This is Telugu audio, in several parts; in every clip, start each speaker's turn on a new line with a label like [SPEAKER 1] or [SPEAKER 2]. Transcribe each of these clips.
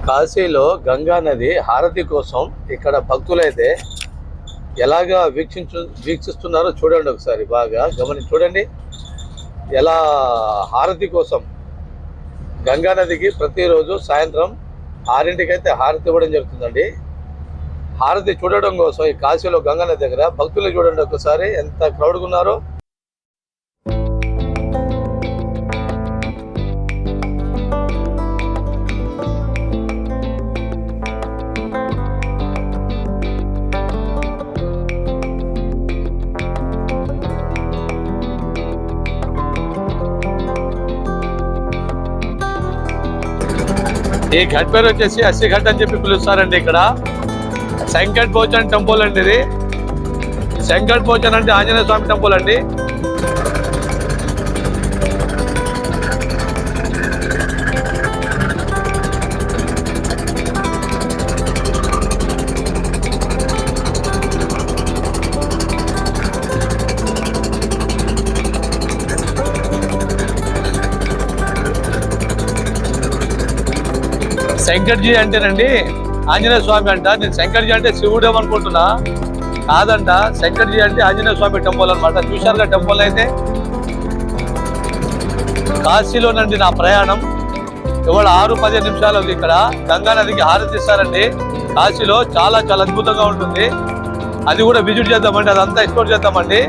[SPEAKER 1] కాశీలో గంగా నది హారతి కోసం ఇక్కడ భక్తులైతే ఎలాగా వీక్షిస్తున్నారో చూడండి. ఒకసారి బాగా చూడండి ఎలా హారతి కోసం గంగా నదికి ప్రతిరోజు సాయంత్రం 6 అయితే హారతి ఇవ్వడం జరుగుతుందండి. హారతి చూడడం కోసం ఈ కాశీలో గంగా నది దగ్గర భక్తులు చూడండి ఒకసారి ఎంత క్రౌడ్గా ఉన్నారో. ఈ ఘట్ పేరు వచ్చేసి అస్సి ఘట్ అని చెప్పి పిలుస్తారండి. ఇక్కడ శంకట్ పోచన్ టెంపుల్ అండి. ఇది శంకట్ పోచన్ అంటే ఆంజనేయ స్వామి టెంపుల్ అండి. శంకర్జీ అంటేనండి ఆంజనేయ స్వామి అంట. నేను శంకర్జీ అంటే శివుడు అనుకుంటున్నా, కాదంట. శంకర్జీ అంటే ఆంజనేయ స్వామి టెంపుల్ అనమాట. చూశారుగా టెంపుల్ అయితే. కాశీలోనండి నా ప్రయాణం. ఇవాళ 6-15 నిమిషాలు ఇక్కడ గంగా నదికి హారతి ఇస్తారండి. కాశీలో చాలా చాలా అద్భుతంగా ఉంటుంది. అది కూడా విజిట్ చేద్దామండి, అదంతా ఎక్స్ప్లోర్ చేద్దామండి.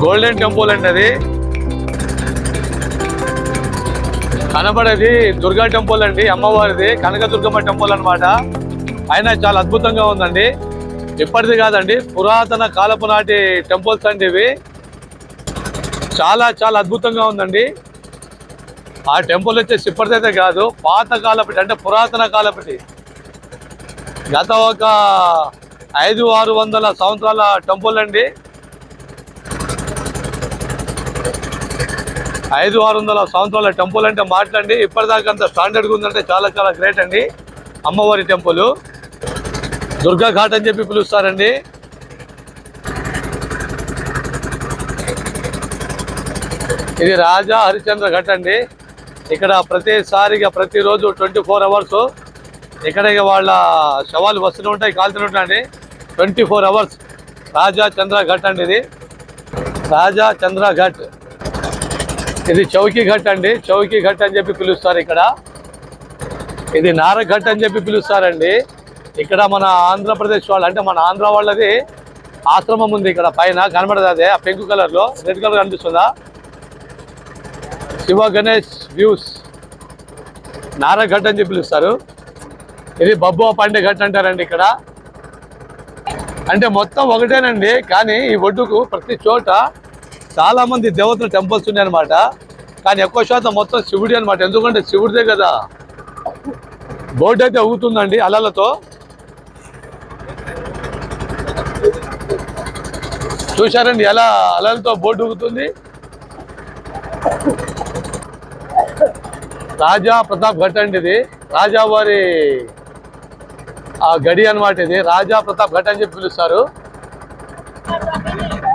[SPEAKER 1] గోల్డెన్ టెంపుల్ అండి. అది కనబడేది దుర్గా టెంపుల్ అండి, అమ్మవారిది. కనకదుర్గమ్మ టెంపుల్ అనమాట. అయినా చాలా అద్భుతంగా ఉందండి. ఇప్పటిది కాదండి, పురాతన కాలపు నాటి టెంపుల్స్ అండి ఇవి. చాలా చాలా అద్భుతంగా ఉందండి. ఆ టెంపుల్ వచ్చేసి ఇప్పటిదైతే కాదు, పాత కాలపటి అంటే పురాతన కాలపటి. గత ఒక 500-600 సంవత్సరాల టెంపుల్ అండి. 500-600 సంవత్సరాల టెంపుల్ అంటే మాట్లాడండి. ఇప్పటిదాకా అంత స్టాండర్డ్గా ఉందంటే చాలా చాలా గ్రేట్ అండి. అమ్మవారి టెంపుల్ దుర్గా ఘాట్ అని చెప్పి పిలుస్తారండి. ఇది రాజా హరిశ్చంద్ర ఘట్ అండి. ఇక్కడ ప్రతిరోజు 24 అవర్స్ ఇక్కడ వాళ్ళ శవాలు వస్తూనే ఉంటాయి, కాలుతూనే ఉంటాయండి. 24 అవర్స్ రాజా చంద్ర ఘట్ అండి. ఇది రాజా చంద్ర ఘట్. ఇది చౌకీ ఘట్ అండి. చౌకీ ఘట్ అని చెప్పి పిలుస్తారు ఇక్కడ. ఇది నారక్ ఘట్ అని చెప్పి పిలుస్తారండి. ఇక్కడ మన ఆంధ్రప్రదేశ్ వాళ్ళు అంటే మన ఆంధ్ర వాళ్ళది ఆశ్రమం ఉంది ఇక్కడ పైన, కనబడదు. అదే ఆ పెంకు కలర్లో రెడ్ కలర్ కనిపిస్తుందా? శివ గణేష్ వ్యూస్ నారక్ ఘట్ అని చెప్పి పిలుస్తారు. ఇది బబ్బువ పండే ఘట్ అంటారండి. ఇక్కడ అంటే మొత్తం ఒకటేనండి, కానీ ఈ ఒడ్డుకు ప్రతి చోట చాలా మంది దేవతల టెంపుల్స్ ఉన్నాయన్నమాట. కానీ ఎక్కువ శాతం మొత్తం శివుడి అనమాట. ఎందుకంటే శివుడిదే కదా. బోర్డు అయితే ఊగుతుందండి అలలతో. చూశారండి ఎలా అలలతో బోర్డు ఊగుతుంది. రాజా ప్రతాప్ ఘట్ అండి. ఇది రాజావారి ఆ గడి అనమాట. ఇది రాజా ప్రతాప్ ఘట్ అని చెప్పి పిలుస్తారు.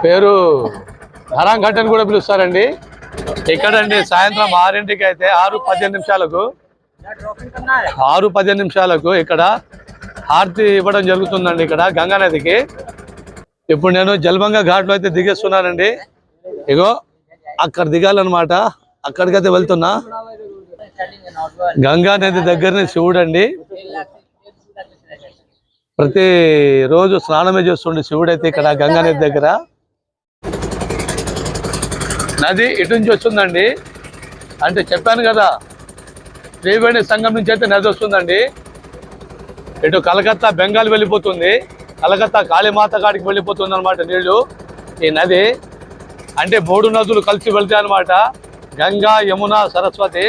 [SPEAKER 1] పేరు హరాం ఘట్ అని కూడా పిలుస్తారండి. ఇక్కడండి సాయంత్రం 6 అయితే 6-15 నిమిషాలకు ఇక్కడ హారతి ఇవ్వడం జరుగుతుందండి ఇక్కడ గంగా నదికి. ఇప్పుడు నేను జల్బంగా ఘాట్లో అయితే దిగేస్తున్నానండి. ఇగో అక్కడ దిగాలన్నమాట. అక్కడికైతే వెళ్తున్నా. గంగా నది దగ్గరనే శివుడు అండి. ప్రతిరోజు స్నానమే చేస్తుండే శివుడు అయితే ఇక్కడ గంగా నది దగ్గర. నది ఇటు నుంచి వస్తుందండి. అంటే చెప్పాను కదా, త్రివేణి సంగం నుంచి అయితే నది వస్తుందండి. ఇటు కలకత్తా బెంగాల్ వెళ్ళిపోతుంది. కలకత్తా కాళీమాత కాడికి వెళ్ళిపోతుంది అనమాట నీళ్లు. ఈ నది అంటే 3 నదులు కలిసి వెళ్తాయి అనమాట. గంగా, యమున, సరస్వతి.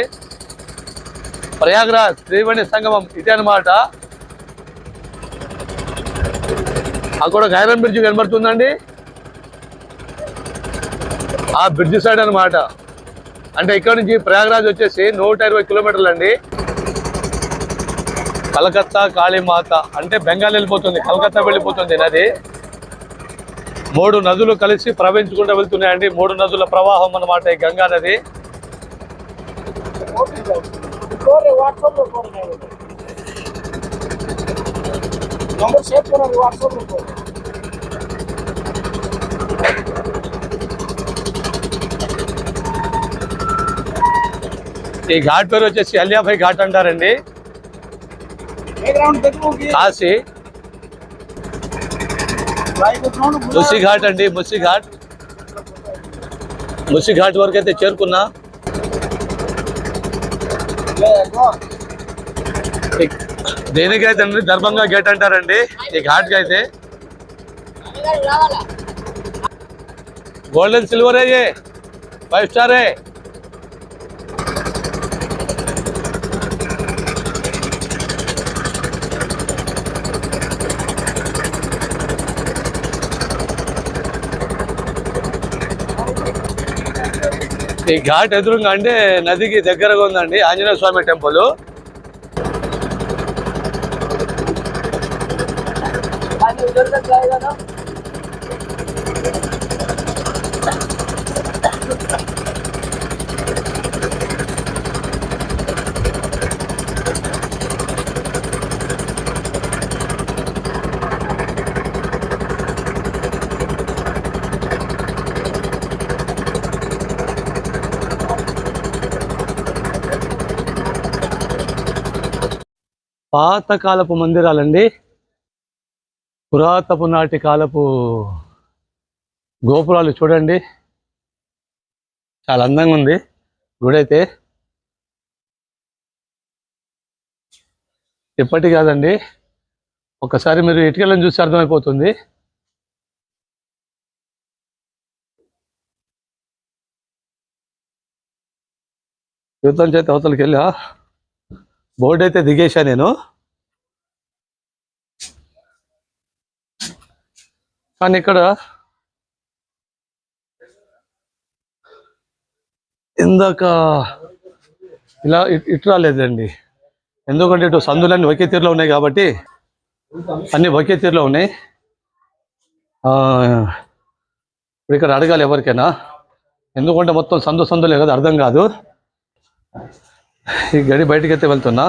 [SPEAKER 1] ప్రయాగ్రాజ్ త్రివేణి సంగమం ఇదే అనమాట. అక్కడ ఒక ఐరన్ బ్రిడ్జ్ కనబడుతుందండి. ఆ బ్రిడ్జ్ సైడ్ అనమాట. అంటే ఇక్కడ నుంచి ప్రయాగ్రాజ్ వచ్చేసి 120 కిలోమీటర్లు అండి. కలకత్తా కాళీమాత అంటే బెంగాల్ వెళ్ళిపోతుంది, కలకత్తా వెళ్ళిపోతుంది నది. మూడు నదులు కలిసి ప్రవహించుకుంటూ వెళ్తున్నాయండి. మూడు నదుల ప్రవాహం అన్నమాట ఈ గంగా నది. ఈ ఘాట్ పేరు వచ్చేసి అలియాభాయ్ ఘాట్ అంటారండి. కాశీ ముసి ఘాట్ అండి, ముసి ఘాట్. ముసి ఘాట్ వరకు అయితే చేరుకున్నా. దేనికైతే దర్భంగా గేట్ అంటారండి ఈ ఘాట్కి అయితే. గోల్డెన్ సిల్వర్ है ये, 5 स्टार है. ఈ ఘాట్ ఎదురుగా అంటే నదికి దగ్గరగా ఉందండి ఆంజనేయ స్వామి టెంపుల్. పాతకాలపు మందిరాలండి, పురాతపు నాటి కాలపు గోపురాలు చూడండి, చాలా అందంగా ఉంది గుడి అయితే. ఇప్పటి కాదండి, ఒకసారి మీరు ఇటుకలను చూసి అర్థమైపోతుంది. యువతల చేతి అవతలకి వెళ్ళా బోర్డు అయితే దిగేశా నేను. కానీ ఇక్కడ ఇందాక ఇలా ఇటు రాలేదండి, ఎందుకంటే ఇటు సందులన్నీ ఒకే తీరులో ఉన్నాయి కాబట్టి, అన్నీ ఒకే తీరులో ఉన్నాయి. ఇప్పుడు ఇక్కడ అడగాలి ఎవరికైనా, ఎందుకంటే మొత్తం సందులే కదా, అర్థం కాదు. ఈ గడి బయటికి అయితే వెళ్తున్నా.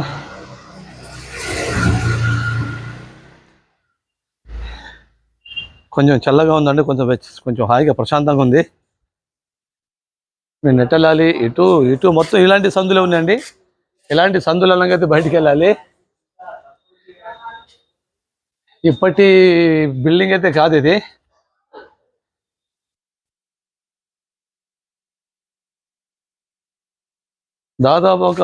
[SPEAKER 1] కొంచెం చల్లగా ఉందండి, కొంచెం హాయిగా ప్రశాంతంగా ఉంది. నేను నెట్టెళ్ళాలి, ఇటు మొత్తం ఇలాంటి సందులే ఉన్నాయండి. ఇలాంటి సందులనైతే బయటికి వెళ్ళాలి. ఇప్పటి బిల్డింగ్ అయితే కాదు ఇది. దాదాపు ఒక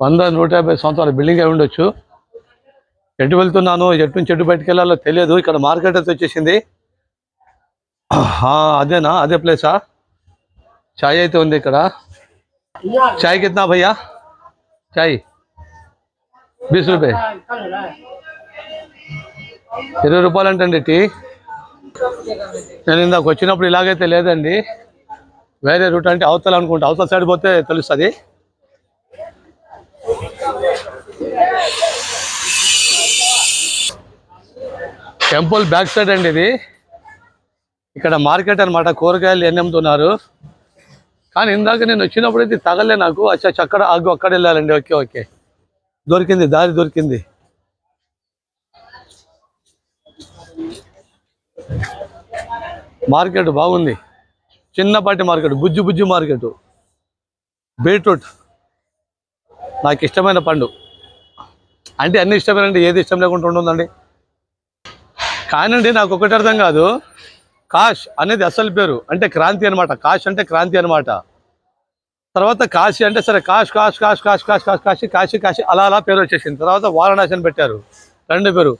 [SPEAKER 1] 100-150 సంవత్సరాల బిల్డింగ్ అయి ఉండొచ్చు. ఎటు వెళ్తున్నాను, ఎటు నుంచి ఎటు బయటకు వెళ్ళాలో తెలియదు. ఇక్కడ మార్కెట్ అయితే వచ్చేసింది. అదేనా, అదే ప్లేసా? చాయ్ అయితే ఉంది ఇక్కడ. చాయ్ కిतना భయ్యా? చాయ్ 20 రూపాయ, 20 రూపాయలు అంటండి టీ. నేను ఇందాక వచ్చినప్పుడు ఇలాగైతే లేదండి, వేరే రూట్. అంటే అవతల అనుకుంటా, అవతల సైడ్ పోతే తెలుస్తుంది. టెంపుల్ బ్యాక్ సైడ్ అండి ఇది. ఇక్కడ మార్కెట్ అనమాట, కూరగాయలు ఎన్ని అమ్ముతున్నారు. కానీ ఇందాక నేను వచ్చినప్పుడు అయితే తగలే నాకు. అక్కడ అక్కడ వెళ్ళాలండి. ఓకే దొరికింది, దారి దొరికింది. మార్కెట్ బాగుంది, చిన్నపాటి మార్కెట్, బుజ్జి మార్కెట్. బీట్రూట్ నాకు ఇష్టమైన పండు. అంటే అన్ని ఇష్టమేనండి, ఏది ఇష్టం లేకుండా ఉంటుందండి. కానండి నాకు ఒకటి అర్థం కాదు, కాష్ అనేది అసలు పేరు అంటే క్రాంతి అనమాట. కాష్ అంటే క్రాంతి అనమాట. తర్వాత కాశీ అంటే సరే, కాశీ అలా పేరు వచ్చేసింది. తర్వాత వారణాసి అని పెట్టారు, రెండు పేరు.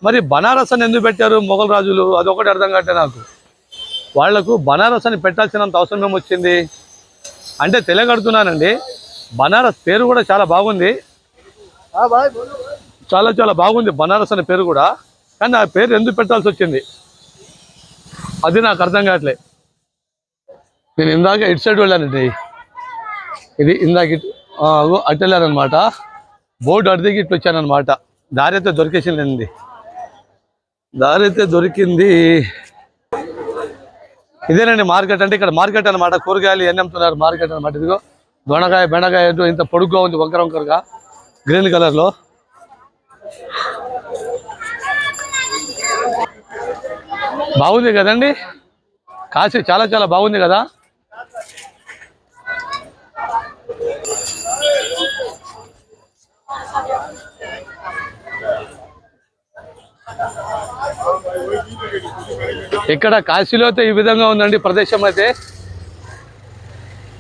[SPEAKER 1] మరి బనారస్ అని ఎందుకు పెట్టారు మొఘల్ రాజులు? అదొకటి అర్థం కావట్లే నాకు. వాళ్లకు బనారస్ అని పెట్టాల్సినంత అవసరం ఏమొచ్చింది అంటే తెలియగడుతున్నానండి. బనారస్ పేరు కూడా చాలా బాగుంది, చాలా బాగుంది బనారస్ అనే పేరు కూడా. కానీ ఆ పేరు ఎందుకు పెట్టాల్సి వచ్చింది అది నాకు అర్థం కావట్లే. నేను ఇందాక ఇటు సైడ్ వెళ్ళానండి, ఇది ఇందాక అటు వెళ్ళానమాట. బోర్డు అటు దిగి ఇటు వచ్చానమాట. దారి అయితే దొరికేసిందండి, దారి అయితే దొరికింది. ఇదేనండి మార్కెట్ అంటే. ఇక్కడ మార్కెట్ అనమాట. కూరగాయలు ఎన్ని అమ్ముతున్నారు మార్కెట్ అనమాట. ఇదిగో దొండకాయ బెండకాయ ఇంత పొడుగ్గా ఉంది, వంకర వంకరగా గ్రీన్ కలర్ లో. బాగుంది కదండి కాశీ, చాలా చాలా బాగుంది కదా. ఇక్కడ కాశీలో అయితే ఈ విధంగా ఉందండి ప్రదేశం అయితే.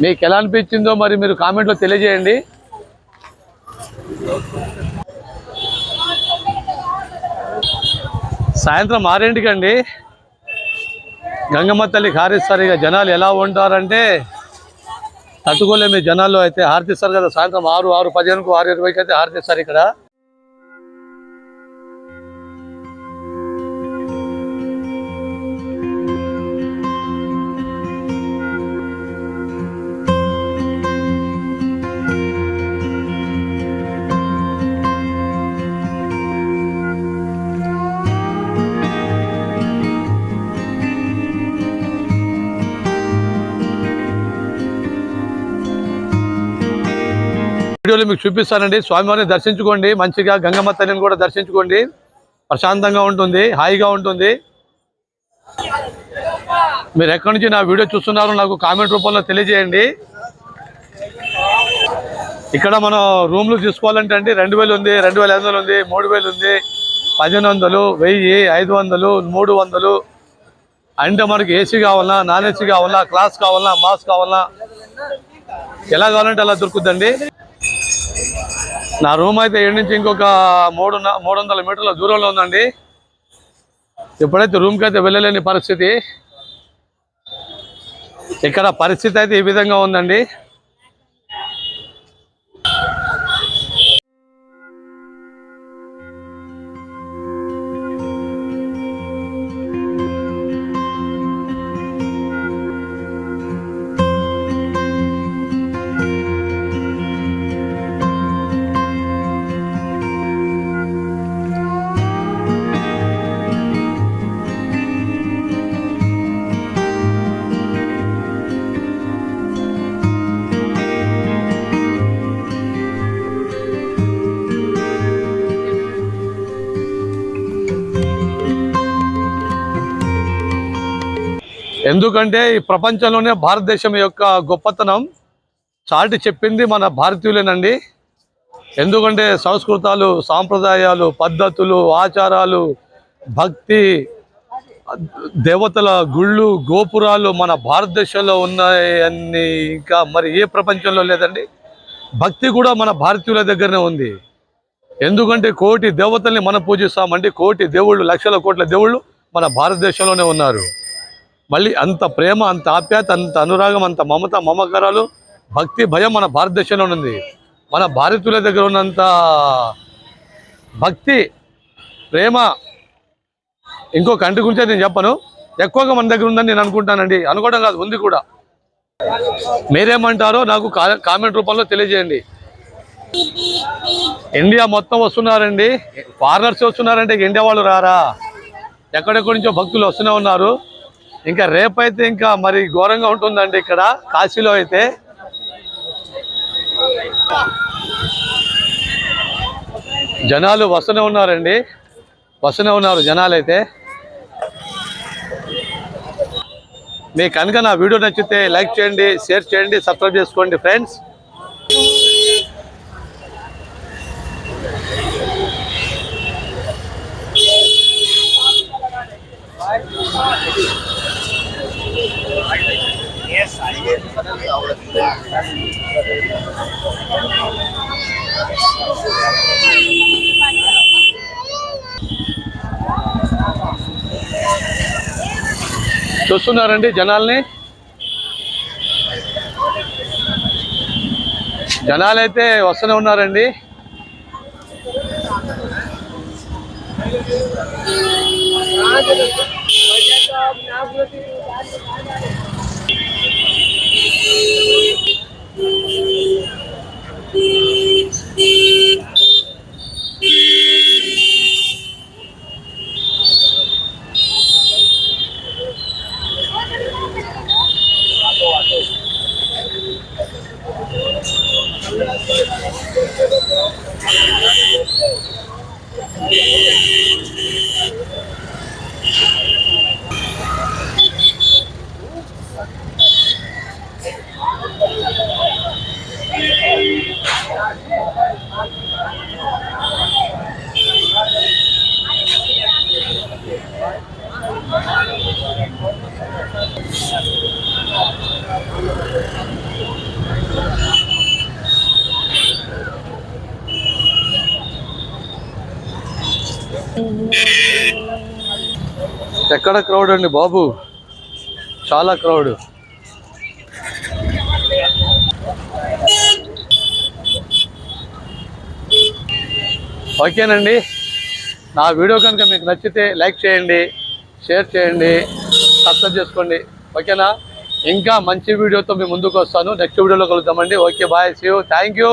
[SPEAKER 1] మీకు ఎలా అనిపించిందో మరి మీరు కామెంట్లో తెలియజేయండి. సాయంత్రం 6 అండి గంగమ్మ తల్లికి హారతిస్తారు. ఇక జనాలు ఎలా ఉంటారంటే తట్టుకోలేము. జనాల్లో అయితే హారతిస్తారు కదా సాయంత్రం 6:15కు 6:20కి అయితే హారతిస్తారు ఇక్కడ. వీడియోలో మీకు చూపిస్తానండి. స్వామివారిని దర్శించుకోండి, మంచిగా గంగమ్మ తల్లిని కూడా దర్శించుకోండి. ప్రశాంతంగా ఉంటుంది, హాయిగా ఉంటుంది. మీరు ఎక్కడి నుంచి నా వీడియో చూస్తున్నారో నాకు కామెంట్ రూపంలో తెలియజేయండి. ఇక్కడ మనం రూమ్లు తీసుకోవాలంటే అండి 2000 ఉంది, 2500 ఉంది, 3000 ఉంది, 1500, 1000, 500, 300. అంటే మనకి ఏసీ కావాలన్నా, నాన్ ఏసీ కావాలన్నా, క్లాస్ కావాలన్నా, మాస్ కావాలన్నా, ఎలా కావాలంటే అలా దొరుకుతుందండి. నా రూమ్ అయితే ఏడు నుంచి ఇంకొక 300 మీటర్ల దూరంలో ఉందండి. ఎప్పుడైతే రూమ్కి అయితే వెళ్ళలేని పరిస్థితి. ఇక్కడ పరిస్థితి అయితే ఈ విధంగా ఉందండి. ఎందుకంటే ఈ ప్రపంచంలోనే భారతదేశం యొక్క గొప్పతనం చాటి చెప్పింది మన భారతీయులేనండి. ఎందుకంటే సంస్కృతాలు, సాంప్రదాయాలు, పద్ధతులు, ఆచారాలు, భక్తి, దేవతల గుళ్ళు, గోపురాలు మన భారతదేశంలో ఉన్నాయని ఇంకా మరి ఏ ప్రపంచంలో లేదండి. భక్తి కూడా మన భారతీయుల దగ్గరనే ఉంది. ఎందుకంటే కోటి దేవతల్ని మనం పూజిస్తామండి. కోటి దేవుళ్ళు, లక్షల కోట్ల దేవుళ్ళు మన భారతదేశంలోనే ఉన్నారు. మళ్ళీ అంత ప్రేమ, అంత ఆప్యాయత, అంత అనురాగం, అంత మమత, మమకారాలు, భక్తి, భయం మన భారతదేశంలో ఉంది. మన భారతీయుల దగ్గర ఉన్నంత భక్తి, ప్రేమ ఇంకో కంట్రీ గురించి నేను చెప్పను. ఎక్కువగా మన దగ్గర ఉందని నేను అనుకుంటానండి. అనుకోవడం కాదు, ఉంది కూడా. మీరేమంటారో నాకు కామెంట్ రూపంలో తెలియజేయండి. ఇండియా మొత్తం వస్తున్నారండి, ఫారినర్స్ వస్తున్నారంటే ఇండియా వాళ్ళు రారా? ఎక్కడెక్కడి నుంచో భక్తులు వస్తూనే ఉన్నారు. ఇంకా రేపైతే ఇంకా మరి ఘోరంగా ఉంటుందండి ఇక్కడ కాశీలో అయితే. జనాలు వస్తూనే ఉన్నారండి, వస్తూనే ఉన్నారు జనాలైతే. మీకు కనుక నా వీడియో నచ్చితే లైక్ చేయండి, షేర్ చేయండి, సబ్స్క్రైబ్ చేసుకోండి ఫ్రెండ్స్. చూస్తున్నారండి జనాల్ని. జనాలైతే వస్తూనే ఉన్నారండి. ఎక్కడ క్రౌడ్ అండి బాబు, చాలా క్రౌడ్. ఓకేనండి, నా వీడియో కనుక మీకు నచ్చితే లైక్ చేయండి, షేర్ చేయండి, సబ్స్క్రైబ్ చేసుకోండి. ఓకేనా? ఇంకా మంచి వీడియోతో మీ ముందుకు వస్తాను. నెక్స్ట్ వీడియోలో కలుద్దామండి. Okay, bye, see you, thank you.